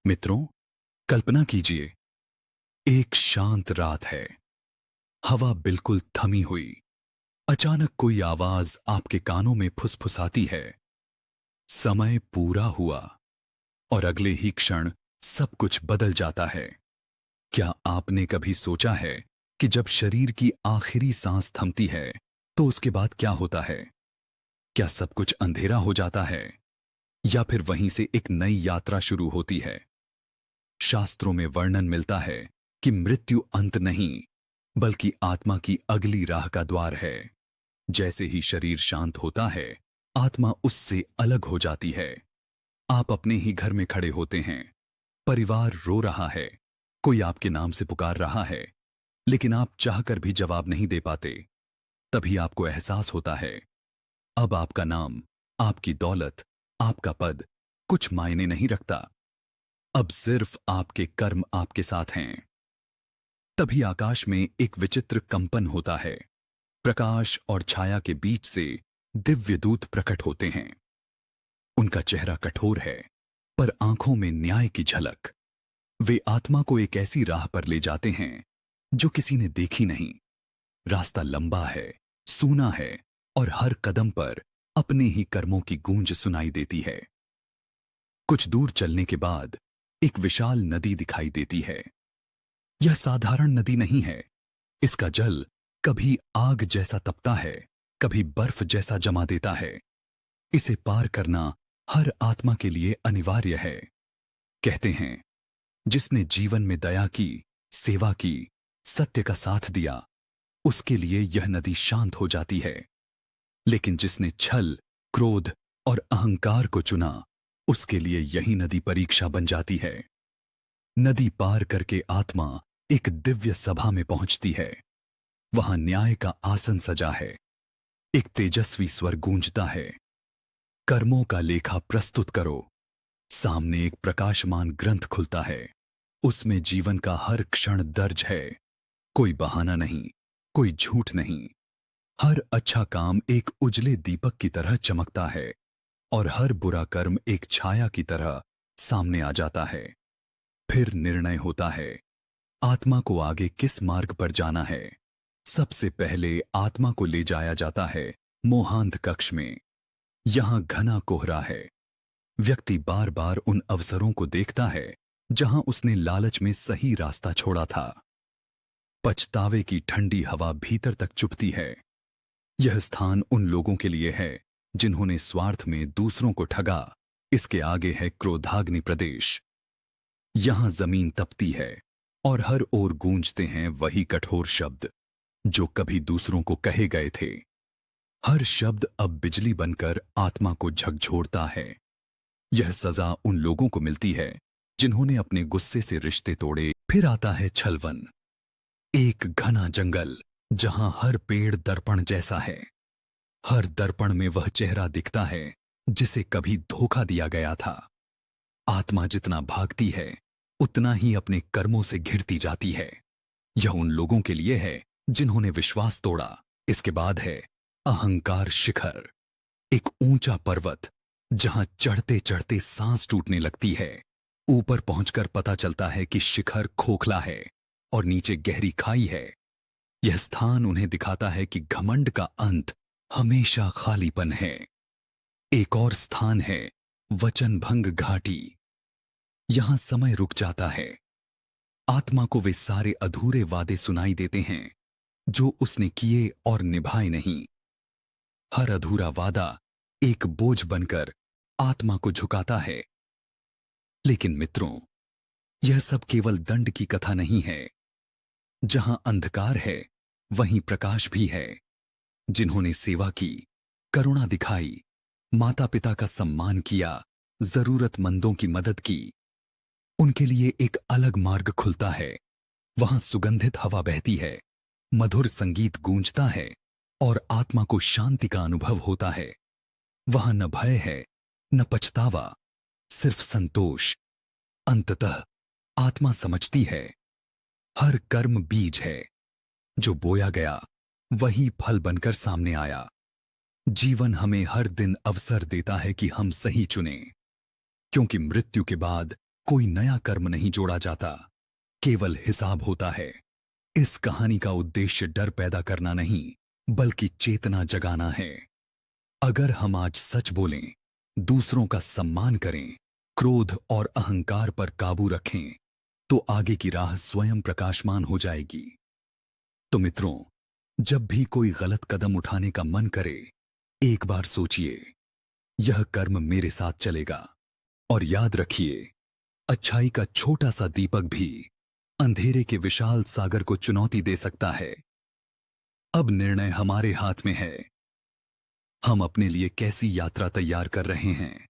मित्रों, कल्पना कीजिए, एक शांत रात है। हवा बिल्कुल थमी हुई। अचानक कोई आवाज आपके कानों में फुसफुसाती है। समय पूरा हुआ और अगले ही क्षण सब कुछ बदल जाता है। क्या आपने कभी सोचा है कि जब शरीर की आखिरी सांस थमती है तो उसके बाद क्या होता है? क्या सब कुछ अंधेरा हो जाता है या फिर वहीं से एक नई यात्रा शुरू होती है? शास्त्रों में वर्णन मिलता है कि मृत्यु अंत नहीं, बल्कि आत्मा की अगली राह का द्वार है। जैसे ही शरीर शांत होता है, आत्मा उससे अलग हो जाती है। आप अपने ही घर में खड़े होते हैं, परिवार रो रहा है, कोई आपके नाम से पुकार रहा है, लेकिन आप चाहकर भी जवाब नहीं दे पाते। तभी आपको एहसास होता है, अब आपका नाम, आपकी दौलत, आपका पद कुछ मायने नहीं रखता। अब सिर्फ आपके कर्म आपके साथ हैं। तभी आकाश में एक विचित्र कंपन होता है। प्रकाश और छाया के बीच से दिव्य दूत प्रकट होते हैं। उनका चेहरा कठोर है, पर आंखों में न्याय की झलक। वे आत्मा को एक ऐसी राह पर ले जाते हैं जो किसी ने देखी नहीं। रास्ता लंबा है, सूना है और हर कदम पर अपने ही कर्मों की गूंज सुनाई देती है। कुछ दूर चलने के बाद एक विशाल नदी दिखाई देती है। यह साधारण नदी नहीं है। इसका जल कभी आग जैसा तपता है, कभी बर्फ जैसा जमा देता है। इसे पार करना हर आत्मा के लिए अनिवार्य है। कहते हैं, जिसने जीवन में दया की, सेवा की, सत्य का साथ दिया, उसके लिए यह नदी शांत हो जाती है। लेकिन जिसने छल, क्रोध और अहंकार को चुना, उसके लिए यही नदी परीक्षा बन जाती है। नदी पार करके आत्मा एक दिव्य सभा में पहुंचती है। वहां न्याय का आसन सजा है। एक तेजस्वी स्वर गूंजता है, कर्मों का लेखा प्रस्तुत करो। सामने एक प्रकाशमान ग्रंथ खुलता है। उसमें जीवन का हर क्षण दर्ज है। कोई बहाना नहीं, कोई झूठ नहीं। हर अच्छा काम एक उजले दीपक की तरह चमकता है और हर बुरा कर्म एक छाया की तरह सामने आ जाता है। फिर निर्णय होता है, आत्मा को आगे किस मार्ग पर जाना है। सबसे पहले आत्मा को ले जाया जाता है मोहांत कक्ष में। यहां घना कोहरा है। व्यक्ति बार बार उन अवसरों को देखता है जहां उसने लालच में सही रास्ता छोड़ा था। पछतावे की ठंडी हवा भीतर तक चुभती है। यह स्थान उन लोगों के लिए है जिन्होंने स्वार्थ में दूसरों को ठगा। इसके आगे है क्रोधाग्नि प्रदेश। यहां जमीन तपती है और हर ओर गूंजते हैं वही कठोर शब्द जो कभी दूसरों को कहे गए थे। हर शब्द अब बिजली बनकर आत्मा को झकझोरता है। यह सजा उन लोगों को मिलती है जिन्होंने अपने गुस्से से रिश्ते तोड़े। फिर आता है छलवन, एक घना जंगल जहां हर पेड़ दर्पण जैसा है। हर दर्पण में वह चेहरा दिखता है जिसे कभी धोखा दिया गया था। आत्मा जितना भागती है, उतना ही अपने कर्मों से घिरती जाती है। यह उन लोगों के लिए है जिन्होंने विश्वास तोड़ा। इसके बाद है अहंकार शिखर, एक ऊंचा पर्वत जहां चढ़ते चढ़ते सांस टूटने लगती है। ऊपर पहुंचकर पता चलता है कि शिखर खोखला है और नीचे गहरी खाई है। यह स्थान उन्हें दिखाता है कि घमंड का अंत हमेशा खालीपन है। एक और स्थान है वचनभंग घाटी। यहां समय रुक जाता है। आत्मा को वे सारे अधूरे वादे सुनाई देते हैं जो उसने किए और निभाए नहीं। हर अधूरा वादा एक बोझ बनकर आत्मा को झुकाता है। लेकिन मित्रों, यह सब केवल दंड की कथा नहीं है। जहां अंधकार है, वहीं प्रकाश भी है। जिन्होंने सेवा की, करुणा दिखाई, माता पिता का सम्मान किया, जरूरतमंदों की मदद की, उनके लिए एक अलग मार्ग खुलता है। वहां सुगंधित हवा बहती है, मधुर संगीत गूंजता है और आत्मा को शांति का अनुभव होता है। वहां न भय है, न पछतावा, सिर्फ संतोष। अंततः आत्मा समझती है, हर कर्म बीज है। जो बोया गया वही फल बनकर सामने आया। जीवन हमें हर दिन अवसर देता है कि हम सही चुनें, क्योंकि मृत्यु के बाद कोई नया कर्म नहीं जोड़ा जाता, केवल हिसाब होता है। इस कहानी का उद्देश्य डर पैदा करना नहीं, बल्कि चेतना जगाना है। अगर हम आज सच बोलें, दूसरों का सम्मान करें, क्रोध और अहंकार पर काबू रखें, तो आगे की राह स्वयं प्रकाशमान हो जाएगी। तो मित्रों, जब भी कोई गलत कदम उठाने का मन करे, एक बार सोचिए, यह कर्म मेरे साथ चलेगा। और याद रखिए, अच्छाई का छोटा सा दीपक भी अंधेरे के विशाल सागर को चुनौती दे सकता है। अब निर्णय हमारे हाथ में है। हम अपने लिए कैसी यात्रा तैयार कर रहे हैं।